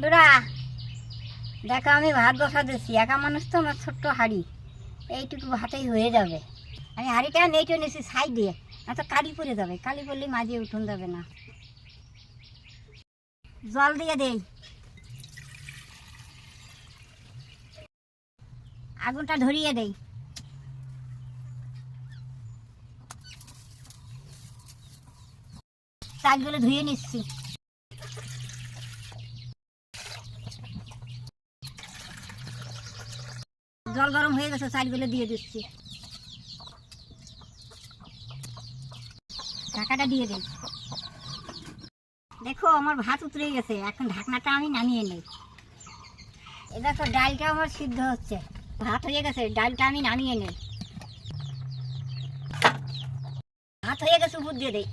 বন্ধুরা দেখো, আমি ভাত বসা দিচ্ছি। একা মানুষ তো, আমার ছোট্ট হাঁড়ি, এইটুকু ভাতেই হয়ে যাবে। আমি হাঁড়িটা নেটে নিয়েছি সাইড দিয়ে, না তো কালি পড়ে যাবে। কালি পড়লে মাঝে উঠুন যাবে না। জল দিয়ে দেই, আগুনটা ধরিয়ে দেই। চালগুলো ধুয়ে নিচ্ছি। জল গরম হয়ে গেছে, চালগুলো দিয়ে দিচ্ছি। ঢাকাটা দিয়ে দেই। দেখো আমার ভাত উতরে গেছে, এখন ঢাকনাটা আমি নামিয়ে নেই। এ দেখো ডালটা আমার সিদ্ধ হচ্ছে, ভাত হয়ে গেছে, ডালটা আমি নামিয়ে নেই। ভাত হয়ে গেছে, উপর দিয়ে দেই।